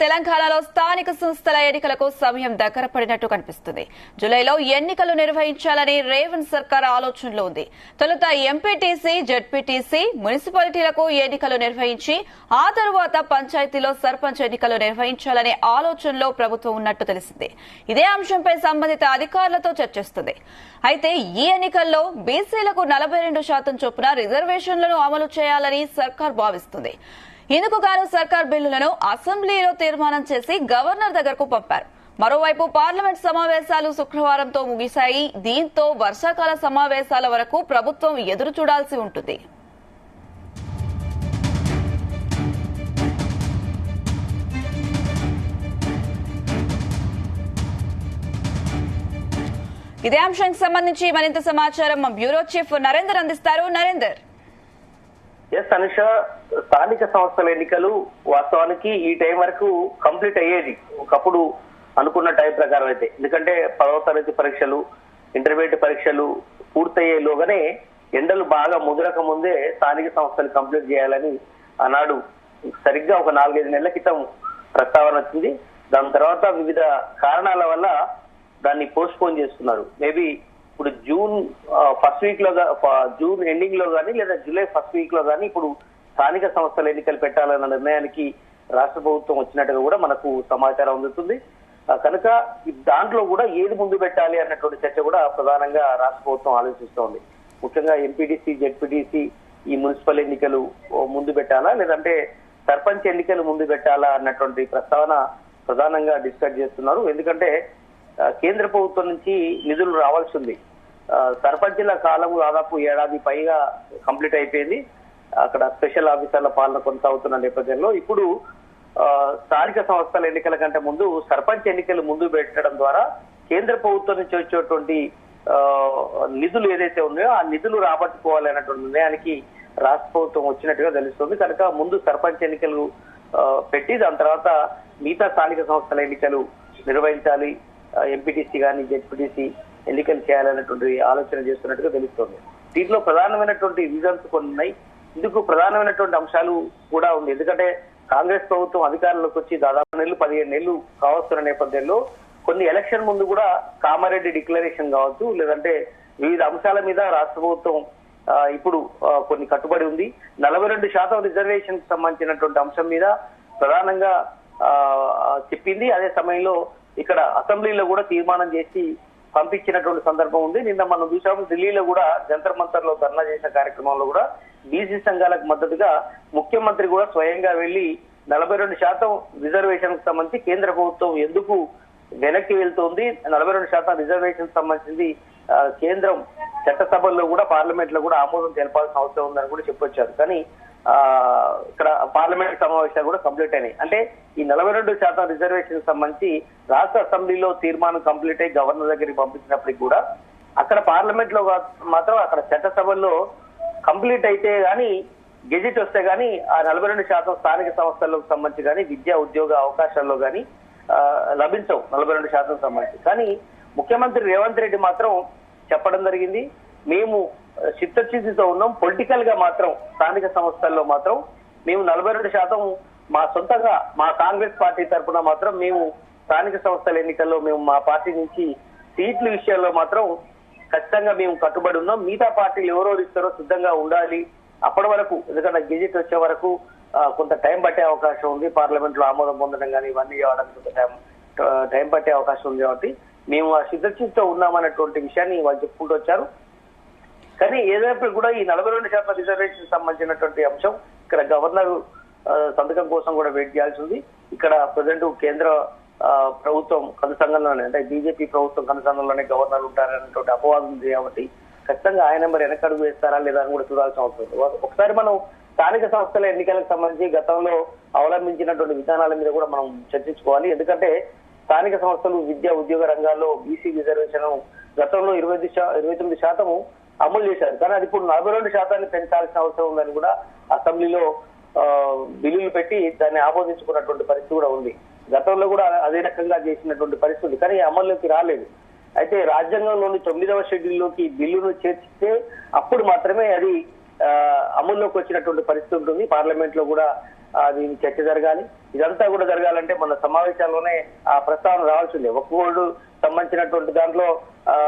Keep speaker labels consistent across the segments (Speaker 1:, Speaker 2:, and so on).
Speaker 1: తెలంగాణలో స్థానిక సంస్థల ఎన్నికలకు సమయం దగ్గర పడినట్టు కనిపిస్తుంది. జూలైలో ఎన్నికలు నిర్వహించాలని రేవంత్ సర్కార్ ఆలోచనలో ఉంది. తొలుత ఎంపీటీసీ, జెడ్పీటీసీ, మున్సిపాలిటీలకు ఎన్నికలు నిర్వహించి ఆ తరువాత పంచాయతీలో సర్పంచ్ ఎన్నికలు నిర్వహించాలనే ఆలోచనలో ప్రభుత్వం ఉన్నట్టు తెలిసింది. ఇదే అంశంపై సంబంధిత అధికారులతో చర్చిస్తుంది. అయితే ఈ ఎన్నికల్లో బీసీలకు 42% చొప్పున రిజర్వేషన్లను అమలు చేయాలని సర్కార్ భావిస్తుంది. ఇందుకు గాను సర్కార్ బిల్లులను అసెంబ్లీలో తీర్మానం చేసి గవర్నర్ దగ్గరకు పంపారు. మరోవైపు పార్లమెంట్ సమావేశాలు శుక్రవారంతో ముగిశాయి. దీంతో వర్షాకాల సమావేశాల వరకు ప్రభుత్వం ఎదురు చూడాల్సి ఉంటుంది. ఇదే అంశానికి సంబంధించి మరింత సమాచారం మా బ్యూరో చీఫ్ నరేందర్ అందిస్తారు. నరేందర్.
Speaker 2: అనుష, స్థానిక సంస్థల ఎన్నికలు వాస్తవానికి ఈ టైం వరకు కంప్లీట్ అయ్యేది ఒకప్పుడు అనుకున్న టైం ప్రకారం అయితే. ఎందుకంటే 10వ తరగతి పరీక్షలు, ఇంటర్మీడియట్ పరీక్షలు పూర్తయ్యేలోగానే ఎండలు బాగా ముదరక ముందే స్థానిక సంస్థలు కంప్లీట్ చేయాలని ఆనాడు సరిగ్గా ఒక 4-5 నెలల క్రితం ప్రస్తావన వచ్చింది. దాని తర్వాత వివిధ కారణాల వల్ల దాన్ని పోస్ట్ పోన్ చేస్తున్నారు. మేబీ ఇప్పుడు జూన్ ఫస్ట్ వీక్ లో, జూన్ ఎండింగ్ లో గానీ లేదా జూలై ఫస్ట్ వీక్ లో గానీ ఇప్పుడు స్థానిక సంస్థల ఎన్నికలు పెట్టాలన్న నిర్ణయానికి రాష్ట్ర ప్రభుత్వం వచ్చినట్టుగా కూడా మనకు సమాచారం అందుతుంది. కనుక దాంట్లో కూడా ఏది ముందు పెట్టాలి అన్నటువంటి చర్చ కూడా ప్రధానంగా రాష్ట్ర ప్రభుత్వం ఆలోచిస్తోంది. ముఖ్యంగా ఎంపీటీసీ, జెడ్పీటీసీ, ఈ మున్సిపల్ ఎన్నికలు ముందు పెట్టాలా లేదంటే సర్పంచ్ ఎన్నికలు ముందు పెట్టాలా అన్నటువంటి ప్రస్తావన ప్రధానంగా డిస్కస్ చేస్తున్నారు. ఎందుకంటే కేంద్ర ప్రభుత్వం నుంచి నిధులు రావాల్సి ఉంది. సర్పంచ్ల కాలం దాదాపు ఏడాది పైగా కంప్లీట్ అయిపోయింది. అక్కడ స్పెషల్ ఆఫీసర్ల పాలన కొనసాగుతున్న నేపథ్యంలో ఇప్పుడు స్థానిక సంస్థల ఎన్నికల కంటే ముందు సర్పంచ్ ఎన్నికలు ముందు పెట్టడం ద్వారా కేంద్ర ప్రభుత్వం నుంచి వచ్చేటువంటి నిధులు ఏదైతే ఉన్నాయో ఆ నిధులు రాబట్టుకోవాలన్నటువంటి నిర్ణయానికి రాష్ట్ర ప్రభుత్వం వచ్చినట్టుగా తెలుస్తుంది. కనుక ముందు సర్పంచ్ ఎన్నికలు పెట్టి దాని తర్వాత మిగతా స్థానిక సంస్థల ఎన్నికలు నిర్వహించాలి, ఎంపీటీసీ కానీ జెడ్పీటీసీ ఎన్నికలు చేయాలనేటువంటి ఆలోచన చేస్తున్నట్టుగా తెలుస్తోంది. దీంట్లో ప్రధానమైనటువంటి రీజన్స్ కొన్ని ఉన్నాయి. ఇందుకు ప్రధానమైనటువంటి అంశాలు కూడా ఉంది. ఎందుకంటే కాంగ్రెస్ ప్రభుత్వం అధికారంలోకి వచ్చి దాదాపు 15 నెలలు కావస్తున్న నేపథ్యంలో కొన్ని ఎలక్షన్ ముందు కూడా కామారెడ్డి డిక్లరేషన్ కావచ్చు, లేదంటే వివిధ అంశాల మీద రాష్ట్ర ప్రభుత్వం ఇప్పుడు కొన్ని కట్టుబడి ఉంది. 42% రిజర్వేషన్ కి సంబంధించినటువంటి అంశం మీద ప్రధానంగా చెప్పింది. అదే సమయంలో ఇక్కడ అసెంబ్లీలో కూడా తీర్మానం చేసి పంపించినటువంటి సందర్భం ఉంది. నిన్న మనం చూసాము, ఢిల్లీలో కూడా జంతర్ మంతర్ లో ధర్నా చేసిన కార్యక్రమంలో కూడా బీసీ సంఘాలకు మద్దతుగా ముఖ్యమంత్రి కూడా స్వయంగా వెళ్లి 42% రిజర్వేషన్ కు సంబంధించి కేంద్ర ప్రభుత్వం ఎందుకు వెనక్కి వెళ్తోంది, 42% రిజర్వేషన్ సంబంధించింది కేంద్రం చట్టసభల్లో కూడా పార్లమెంట్ లో కూడా ఆమోదం తెలపాల్సిన అవసరం ఉందని కూడా చెప్పొచ్చారు. కానీ ఇక్కడ పార్లమెంట్ సమావేశాలు కూడా కంప్లీట్ అయినాయి. అంటే ఈ 42% రిజర్వేషన్ సంబంధించి రాష్ట్ర అసెంబ్లీలో తీర్మానం కంప్లీట్ అయ్యి గవర్నర్ దగ్గరికి పంపించినప్పటికీ కూడా అక్కడ పార్లమెంట్ లో మాత్రం అక్కడ చట్టసభల్లో కంప్లీట్ అయితే గానీ గెజిట్ వస్తే గానీ ఆ 42% స్థానిక సంస్థలకు సంబంధించి కానీ విద్యా ఉద్యోగ అవకాశాల్లో గానీ లభించవు 42% సంబంధించి. కానీ ముఖ్యమంత్రి రేవంత్ రెడ్డి మాత్రం చెప్పడం జరిగింది, మేము చిత్తశుద్ధితో ఉన్నాం, పొలిటికల్ గా మాత్రం స్థానిక సంస్థల్లో మాత్రం మేము 42% మా సొంతంగా మా కాంగ్రెస్ పార్టీ తరఫున మాత్రం మేము స్థానిక సంస్థల ఎన్నికల్లో మేము మా పార్టీ నుంచి సీట్ల విషయాల్లో మాత్రం ఖచ్చితంగా మేము కట్టుబడి ఉన్నాం. మిగతా పార్టీలు ఎవరెవరు ఇస్తారో సిద్ధంగా ఉండాలి అప్పటి వరకు. ఎందుకంటే గెజిట్ వచ్చే వరకు కొంత టైం పట్టే అవకాశం ఉంది. పార్లమెంట్ లో ఆమోదం పొందడం కానీ ఇవన్నీ చేయడానికి కొంత టైం పట్టే అవకాశం ఉంది. కాబట్టి మేము ఆ సిద్ధశుద్ధితో ఉన్నామన్నటువంటి విషయాన్ని వాళ్ళు చెప్పుకుంటూ వచ్చారు. కానీ ఏదైనా కూడా ఈ 42% రిజర్వేషన్ సంబంధించినటువంటి అంశం ఇక్కడ గవర్నర్ సంతకం కోసం కూడా వెయిట్ చేయాల్సి ఉంది. ఇక్కడ ప్రజెంట్ కేంద్ర ప్రభుత్వం కనుసంఘంలోనే, అంటే బీజేపీ ప్రభుత్వం కనుసంఘంలోనే గవర్నర్ ఉంటారనేటువంటి అపవాదం ఉంది. కాబట్టి ఖచ్చితంగా ఆయన మరి వెనకడుగు వేస్తారా లేదా అని కూడా చూడాల్సిన అవసరం ఉంది. ఒకసారి మనం స్థానిక సంస్థల ఎన్నికలకు సంబంధించి గతంలో అవలంబించినటువంటి విధానాల మీద కూడా మనం చర్చించుకోవాలి. ఎందుకంటే స్థానిక సంస్థలు విద్యా ఉద్యోగ రంగాల్లో బీసీ రిజర్వేషన్ గతంలో 29% అమలు చేశారు. కానీ అది ఇప్పుడు 42% పెంచాల్సిన అవసరం ఉందని కూడా అసెంబ్లీలో బిల్లులు పెట్టి దాన్ని ఆమోదించుకున్నటువంటి పరిస్థితి కూడా ఉంది. గతంలో కూడా అదే రకంగా చేసినటువంటి పరిస్థితి, కానీ అమల్లోకి రాలేదు. అయితే రాజ్యాంగంలోని 9వ షెడ్యూల్లోకి బిల్లును చేర్చితే అప్పుడు మాత్రమే అది అమల్లోకి వచ్చినటువంటి పరిస్థితి ఉంటుంది. పార్లమెంట్ లో కూడా దీని చర్చ జరగాలి. ఇదంతా కూడా జరగాలంటే మన సమావేశాల్లోనే ఆ ప్రస్తావన రావాల్సిందే. ఒక్కోడు సంబంధించినటువంటి దాంట్లో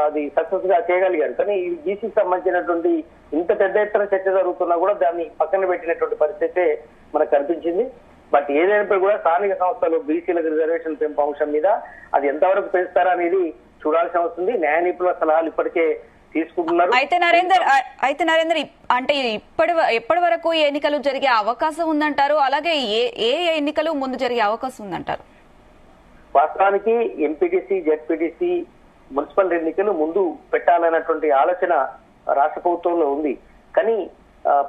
Speaker 2: అది సక్సెస్ గా చేయగలిగారు. కానీ ఈ బీసీకి సంబంధించినటువంటి ఇంత పెద్ద ఎత్తున చర్చ జరుగుతున్నా కూడా దాన్ని పక్కన పెట్టినటువంటి పరిస్థితి మనకు కనిపించింది. బట్ ఏదైనప్పుడు కూడా స్థానిక సంస్థలు బీసీలకు రిజర్వేషన్ పెంపు అంశం మీద అది ఎంతవరకు పెంచుతారా అనేది చూడాల్సి వస్తుంది. న్యాయ నిపుణుల సలహాలు ఇప్పటికే తీసుకుంటున్నారు.
Speaker 1: అయితే నరేందర్ అంటే ఎప్పటి వరకు ఎన్నికలు జరిగే అవకాశం ఉందంటారు? అలాగే ఏ ఎన్నికలు ముందు జరిగే అవకాశం ఉందంటారు?
Speaker 2: వాస్తవానికి ఎంపీటీసీ, జెడ్పీటీసీ, మున్సిపల్ ఎన్నికలు ముందు పెట్టాలన్నటువంటి ఆలోచన రాష్ట్ర ప్రభుత్వంలో ఉంది. కానీ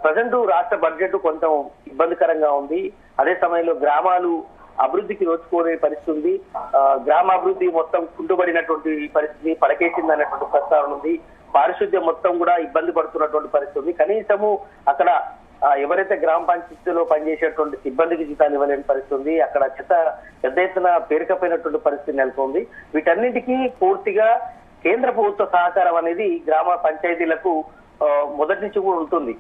Speaker 2: ప్రజెంట్ రాష్ట్ర బడ్జెట్ కొంచెం ఇబ్బందికరంగా ఉంది. అదే సమయంలో గ్రామాలు అభివృద్ధికి నోచుకోనే పరిస్థితి ఉంది. గ్రామాభివృద్ధి మొత్తం కుంటుబడినటువంటి పరిస్థితి, పడకేసింది అన్నటువంటి ప్రస్తావన ఉంది. పారిశుద్ధ్యం మొత్తం కూడా ఇబ్బంది పడుతున్నటువంటి పరిస్థితి ఉంది. కనీసము అక్కడ ఎవరైతే గ్రామ పంచాయతీలో పనిచేసేటువంటి సిబ్బందికి జీతాలు ఇవ్వలేని పరిస్థితి ఉంది. అక్కడ చెత్త పెద్ద ఎత్తున పేరుకపోయినటువంటి పరిస్థితి నెలకొంది. వీటన్నిటికీ పూర్తిగా కేంద్ర ప్రభుత్వ సహకారం అనేది గ్రామ పంచాయతీలకు మొదటి నుంచి కూడా ఉంటుంది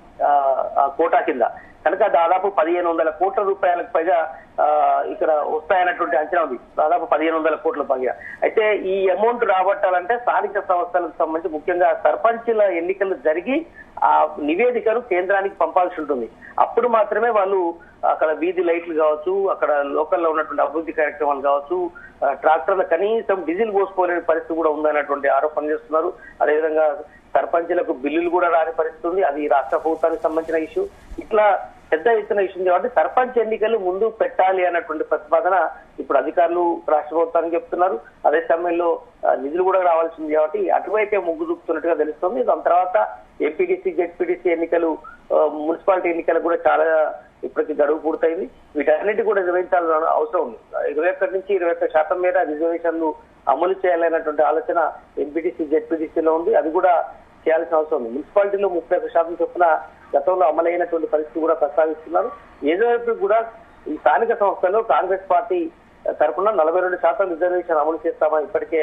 Speaker 2: కోటా కింద. కనుక దాదాపు 1500 కోట్ల రూపాయలకు పైగా ఇక్కడ వస్తాయన్నటువంటి అంచనా ఉంది. దాదాపు 1500 కోట్ల పైగా. అయితే ఈ అమౌంట్ రాబట్టాలంటే స్థానిక సంస్థలకు సంబంధించి ముఖ్యంగా సర్పంచుల ఎన్నికలు జరిగి ఆ నివేదికను కేంద్రానికి పంపాల్సి ఉంటుంది. అప్పుడు మాత్రమే వాళ్ళు అక్కడ వీధి లైట్లు కావచ్చు, అక్కడ లోకల్లో ఉన్నటువంటి అభివృద్ధి కార్యక్రమాలు కావచ్చు, ట్రాక్టర్ల కనీసం డీజిల్ పోసుకోలేని పరిస్థితి కూడా ఉందన్నటువంటి ఆరోపణ చేస్తున్నారు. అదేవిధంగా సర్పంచులకు బిల్లులు కూడా రాని పరిస్థితి ఉంది. అది రాష్ట్ర ప్రభుత్వానికి సంబంధించిన ఇష్యూ. ఇట్లా పెద్ద ఎత్తున ఇష్యూ కాబట్టి సర్పంచ్ ఎన్నికలు ముందు పెట్టాలి అన్నటువంటి ప్రతిపాదన ఇప్పుడు అధికారులు రాష్ట్ర ప్రభుత్వానికి చెప్తున్నారు. అదే సమయంలో నిధులు కూడా రావాల్సింది కాబట్టి అటువైతే మొగ్గు చూపుతున్నట్టుగా తెలుస్తుంది. దాని తర్వాత ఎంపీటీసీ, జెడ్పీటీసీ ఎన్నికలు, మున్సిపాలిటీ ఎన్నికలు కూడా చాలా ఇప్పటికి గడువు పూర్తయింది. వీటన్నిటి కూడా నిర్వహించాల్సిన అవసరం ఉంది. 21 నుంచి 21% మేర రిజర్వేషన్లు అమలు చేయాలన్నటువంటి ఆలోచన ఎంపీటీసీ, జెడ్పీటీసీలో ఉంది. అది కూడా చేయాల్సిన అవసరం ఉంది. మున్సిపాలిటీలో 31% చొప్పున గతంలో అమలైనటువంటి పరిస్థితి కూడా ప్రస్తావిస్తున్నారు. ఏదైనా కూడా ఈ స్థానిక సంస్థల్లో కాంగ్రెస్ పార్టీ తరఫున 42% రిజర్వేషన్ అమలు చేస్తామని ఇప్పటికే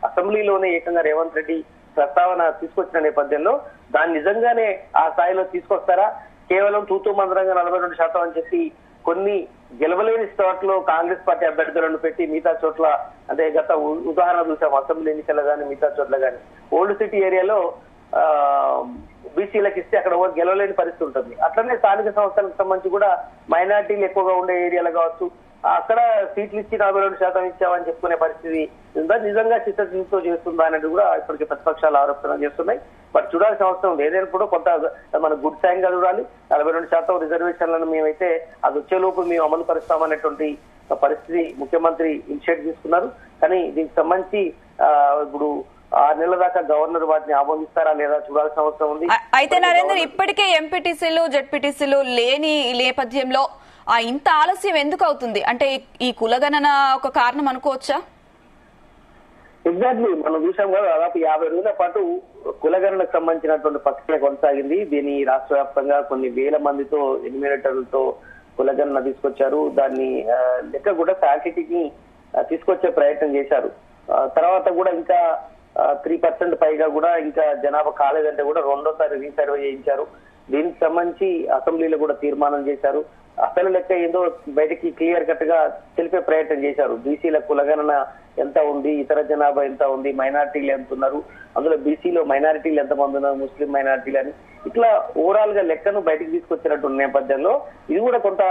Speaker 2: అసెంబ్లీలోనే ఏకంగా రేవంత్ రెడ్డి ప్రస్తావన తీసుకొచ్చిన నేపథ్యంలో దాన్ని నిజంగానే ఆ స్థాయిలో తీసుకొస్తారా? కేవలం తూతూ మందరంగా 42% అని చెప్పి కొన్ని గెలవలేని చోట్ల కాంగ్రెస్ పార్టీ అభ్యర్థులను పెట్టి మిగతా చోట్ల, అంటే గత ఉదాహరణ చూసాం అసెంబ్లీ ఎన్నికల్లో కానీ మిగతా చోట్ల కానీ, ఓల్డ్ సిటీ ఏరియాలో బీసీలకు ఇస్తే అక్కడ గెలవలేని పరిస్థితి ఉంటుంది. అట్లనే స్థానిక సంస్థలకు సంబంధించి కూడా మైనార్టీలు ఎక్కువగా ఉండే ఏరియాలు కావచ్చు, అక్కడ సీట్లు ఇచ్చి 42% ఇచ్చామని చెప్పుకునే పరిస్థితి ఉందా? నిజంగా చిత్తశుద్ధితో చేస్తుందా అనేది కూడా ఇప్పటికే ప్రతిపక్షాలు ఆరోపణ చేస్తున్నాయి. బట్ చూడాల్సిన అవసరం ఉంది. ఏదైనా కూడా కొంత మన గుడ్ సైన్ గా చూడాలి. 42% రిజర్వేషన్లను మేమైతే అది వచ్చేలోపు మేము అమలు పరుస్తామనేటువంటి పరిస్థితి ముఖ్యమంత్రి ఇనిషియేట్ తీసుకున్నారు. కానీ దీనికి సంబంధించి ఇప్పుడు 6 నెలల దాకా గవర్నర్ వాటిని ఆమోదిస్తారా లేదా చూడాల్సిన అవసరం ఉంది.
Speaker 1: అయితే నరేందర్, ఇప్పటికే ఎంపీటీసీలు, జెడ్పీటీసీలు లేని నేపథ్యంలో ఇంత ఆలస్యం ఎందుకు అవుతుంది? అంటే ఈ కులగణన ఒక కారణం అనుకోవచ్చా?
Speaker 2: ఎగ్జాక్ట్లీ మనం చూసాం కదా, దాదాపు 50 రోజుల పాటు కులగణనకు సంబంధించినటువంటి ప్రక్రియ కొనసాగింది. దీని రాష్ట్ర వ్యాప్తంగా కొన్ని వేల మందితో ఎన్యూమరేటర్లతో కులగణన తీసుకొచ్చారు. దాన్ని లెక్క కూడా శాంటిటీని తీసుకొచ్చే ప్రయత్నం చేశారు. తర్వాత కూడా ఇంకా 3% పైగా కూడా ఇంకా జనాభా కాలేదంటే కూడా రెండోసారి రీసర్వే చేయించారు. దీనికి సంబంధించి అసెంబ్లీలో కూడా తీర్మానం చేశారు. అసలు లెక్క ఏదో బయటకి క్లియర్ కట్ గా తెలిపే ప్రయత్నం చేశారు. బీసీల కులగణన ఎంత ఉంది, ఇతర జనాభా ఎంత ఉంది, మైనారిటీలు ఎంత ఉన్నారు, అందులో బీసీలో మైనారిటీలు ఎంతమంది ఉన్నారు, ముస్లిం మైనారిటీలు అని ఇట్లా ఓవరాల్ గా లెక్కను బయటకు తీసుకొచ్చినటువంటి నేపథ్యంలో ఇది కూడా కొంత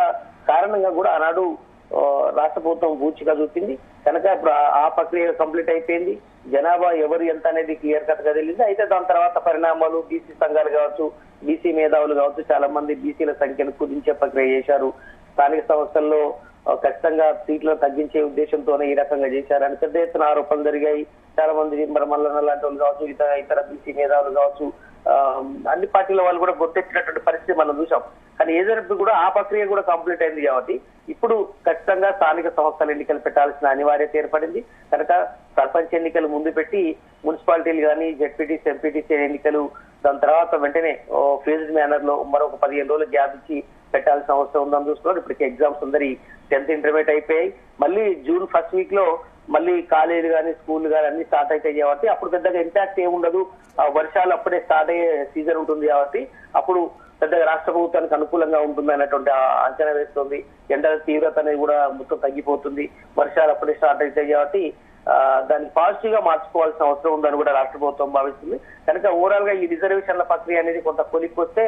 Speaker 2: కారణంగా కూడా ఆనాడు రాష్ట్ర ప్రభుత్వం పూచిగా చూపింది. కనుక ఇప్పుడు ఆ ప్రక్రియ కంప్లీట్ అయిపోయింది. జనాభా ఎవరు ఎంత అనేది క్లియర్ కట్ గా తెలియదు. అయితే దాని తర్వాత పరిణామాలు, బీసీ సంఘాలు కావచ్చు, బీసీ మేధావులు కావచ్చు, చాలా మంది బీసీల సంఖ్యను కుదించే ప్రక్రియ చేశారు. స్థానిక సంస్థల్లో ఖచ్చితంగా సీట్లను తగ్గించే ఉద్దేశంతోనే ఈ రకంగా చేశారని పెద్ద ఎత్తున ఆరోపణలు జరిగాయి. చాలా మంది మల్లన్న లాంటి వాళ్ళు కావచ్చు, ఇతర బీసీ మేధావులు కావచ్చు, అన్ని పార్టీల వాళ్ళు కూడా గుర్తెచ్చినటువంటి పరిస్థితి మనం చూసాం. కానీ ఏదైనప్పుడు కూడా ఆ ప్రక్రియ కూడా కంప్లీట్ అయింది కాబట్టి ఇప్పుడు ఖచ్చితంగా స్థానిక సంస్థల ఎన్నికలు పెట్టాల్సిన అనివార్యత ఏర్పడింది. కనుక సర్పంచ్ ఎన్నికలు ముందు పెట్టి మున్సిపాలిటీలు కానీ, జెడ్పీటీసీ, ఎంపీటీసీ ఎన్నికలు దాని తర్వాత వెంటనే ఫేజ్డ్ మేనర్ లో మరొక 15 రోజులు గ్యాప్ ఇచ్చి పెట్టాల్సిన అవసరం ఉందని చూస్తున్నారు. ఇప్పటికే ఎగ్జామ్స్ అందరి 10th ఇంటర్మీడియట్ అయిపోయాయి. మళ్ళీ జూన్ 1st వీక్ లో మళ్ళీ కాలేజీలు కానీ, స్కూల్ కానీ అన్ని స్టార్ట్ అవుతాయి కాబట్టి అప్పుడు పెద్దగా ఇంపాక్ట్ ఏముండదు. వర్షాలు అప్పుడే స్టార్ట్ అయ్యే సీజన్ ఉంటుంది కాబట్టి అప్పుడు పెద్దగా రాష్ట్ర ప్రభుత్వానికి అనుకూలంగా ఉంటుంది అన్నటువంటి అంచనా వేస్తుంది. ఎండల తీవ్రత అనేది కూడా మొత్తం తగ్గిపోతుంది, వర్షాలు అప్పుడే స్టార్ట్ అవుతాయి కాబట్టి దాన్ని పాజిటివ్ గా మార్చుకోవాల్సిన అవసరం ఉందని కూడా రాష్ట్ర ప్రభుత్వం భావిస్తుంది. కనుక ఓవరాల్ గా ఈ రిజర్వేషన్ల ప్రక్రియ అనేది కొంత కొలిక్కి వస్తే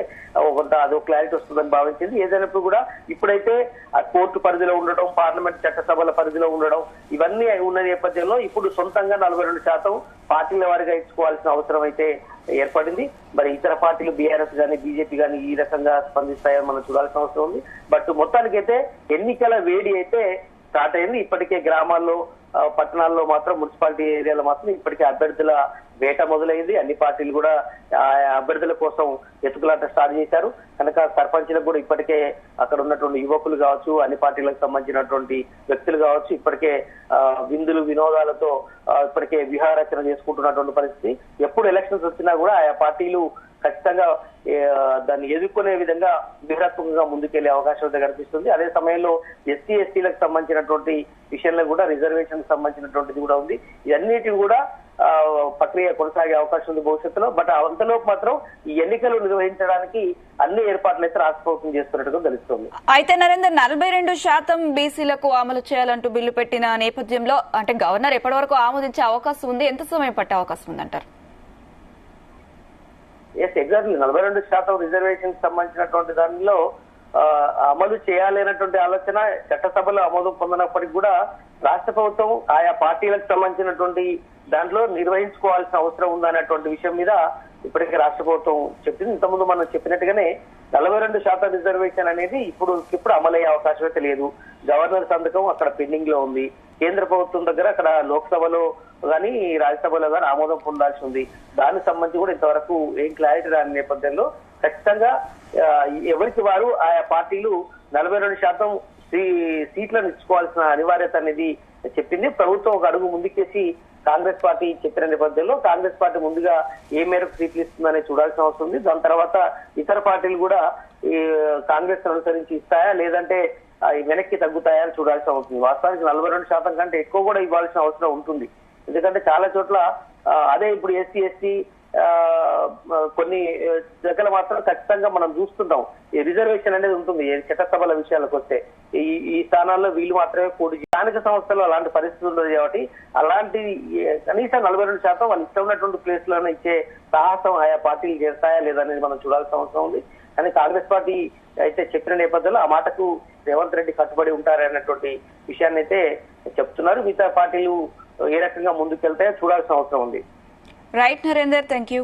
Speaker 2: కొంత అదో క్లారిటీ వస్తుందని భావించింది. ఏదైనప్పుడు కూడా ఇప్పుడైతే ఆ కోర్టు పరిధిలో ఉండడం, పార్లమెంట్ చట్టసభల పరిధిలో ఉండడం ఇవన్నీ ఉన్న నేపథ్యంలో ఇప్పుడు సొంతంగా 42% పార్టీల వారిగా ఇచ్చుకోవాల్సిన అవసరం అయితే ఏర్పడింది. మరి ఇతర పార్టీలు బీఆర్ఎస్ గానీ బీజేపీ గానీ ఈ రకంగా స్పందిస్తాయని మనం చూడాల్సిన అవసరం ఉంది. బట్ మొత్తానికైతే ఎన్నికల వేడి అయితే స్టార్ట్ అయింది. ఇప్పటికే గ్రామాల్లో, పట్టణాల్లో మాత్రం, మున్సిపాలిటీ ఏరియాలో మాత్రం ఇప్పటికే అభ్యర్థుల వేట మొదలైంది. అన్ని పార్టీలు కూడా అభ్యర్థుల కోసం ఎత్తుకులాట స్టార్ట్ చేశారు. కనుక సర్పంచ్లకు కూడా ఇప్పటికే అక్కడ ఉన్నటువంటి యువకులు కావచ్చు, అన్ని పార్టీలకు సంబంధించినటువంటి వ్యక్తులు కావచ్చు, ఇప్పటికే విందులు వినోదాలతో ఇప్పటికే విహారచన చేసుకుంటున్నటువంటి పరిస్థితి. ఎప్పుడు ఎలక్షన్స్ వచ్చినా కూడా ఆయా పార్టీలు ఖచ్చితంగా దాన్ని ఎదుర్కొనే విధంగా బృహత్తుగా ముందుకెళ్లే అవకాశం అయితే కనిపిస్తుంది. అదే సమయంలో ఎస్సీ ఎస్టీలకు సంబంధించినటువంటి విషయంలో కూడా రిజర్వేషన్ సంబంధించినటువంటిది కూడా ఉంది. ఇవన్నిటి కూడా ప్రక్రియ కొనసాగే అవకాశం ఉంది భవిష్యత్తులో. బట్ అంతలోపు మాత్రం ఈ ఎన్నికలు నిర్వహించడానికి అన్ని ఏర్పాట్లు అయితే రాష్ట్ర ప్రభుత్వం చేస్తున్నట్టుగా తెలుస్తోంది.
Speaker 1: అయితే నరేందర్, 42% బీసీలకు అమలు చేయాలంటూ బిల్లు పెట్టిన నేపథ్యంలో అంటే గవర్నర్ ఎప్పటి వరకు ఆమోదించే అవకాశం ఉంది, ఎంత సమయం పట్టే అవకాశం ఉందంటారు?
Speaker 2: ఎస్, ఎగ్జాక్ట్లీ 42% రిజర్వేషన్ సంబంధించినటువంటి దానిలో అమలు చేయాలనేటువంటి ఆలోచన చట్టసభలో ఆమోదం పొందినప్పటికీ కూడా రాష్ట్ర ప్రభుత్వం ఆయా పార్టీలకు సంబంధించినటువంటి దాంట్లో నిర్వహించుకోవాల్సిన అవసరం ఉందనేటువంటి విషయం మీద ఇప్పటికే రాష్ట్ర ప్రభుత్వం చెప్పింది. ఇంతకుముందు మనం చెప్పినట్టుగానే 42% రిజర్వేషన్ అనేది ఇప్పుడు అమలయ్యే అవకాశం అయితే లేదు. గవర్నర్ సంతకం అక్కడ పెండింగ్ లో ఉంది. కేంద్ర ప్రభుత్వం దగ్గర అక్కడ లోక్సభలో కానీ రాజ్యసభలో కానీ ఆమోదం పొందాల్సి ఉంది. దానికి సంబంధించి కూడా ఇంతవరకు ఏం క్లారిటీ రాని నేపథ్యంలో ఖచ్చితంగా ఎవరికి వారు ఆయా పార్టీలు 42% సీట్లను ఇచ్చుకోవాల్సిన అనివార్యత అనేది చెప్పింది. ప్రభుత్వం ఒక అడుగు ముందుకేసి కాంగ్రెస్ పార్టీ చెప్పిన నేపథ్యంలో కాంగ్రెస్ పార్టీ ముందుగా ఏ మేరకు సీట్లు ఇస్తుందనే చూడాల్సిన అవసరం ఉంది. దాని తర్వాత ఇతర పార్టీలు కూడా ఈ కాంగ్రెస్ అనుసరించి ఇస్తాయా లేదంటే వెనక్కి తగ్గుతాయా అని చూడాల్సిన అవసరం ఉంది. వాస్తవానికి 42% కంటే ఎక్కువ కూడా ఇవ్వాల్సిన అవసరం ఉంటుంది. ఎందుకంటే చాలా చోట్ల అదే ఇప్పుడు ఎస్సీ ఎస్టీ కొన్ని దగ్గర మాత్రం ఖచ్చితంగా మనం చూస్తుంటాం ఈ రిజర్వేషన్ అనేది ఉంటుంది. చట్టసభల విషయాలకు వస్తే ఈ స్థానాల్లో వీళ్ళు మాత్రమే పోటీ. స్థానిక సంస్థల్లో అలాంటి పరిస్థితి ఉండదు కాబట్టి అలాంటి కనీసం 42% వాళ్ళు ఇష్టం ఉన్నటువంటి ప్లేస్ లోనే ఇచ్చే సాహసం ఆయా పార్టీలు చేస్తాయా లేదనేది మనం చూడాల్సిన అవసరం ఉంది. కానీ కాంగ్రెస్ పార్టీ అయితే చెప్పిన నేపథ్యంలో ఆ మాటకు రేవంత్ రెడ్డి కట్టుబడి ఉంటారనేటువంటి విషయాన్ని అయితే చెప్తున్నారు. మిగతా పార్టీలు ఏ రకంగా ముందుకెళ్తాయో చూడాల్సిన అవసరం ఉంది.
Speaker 1: Right Narender, thank you.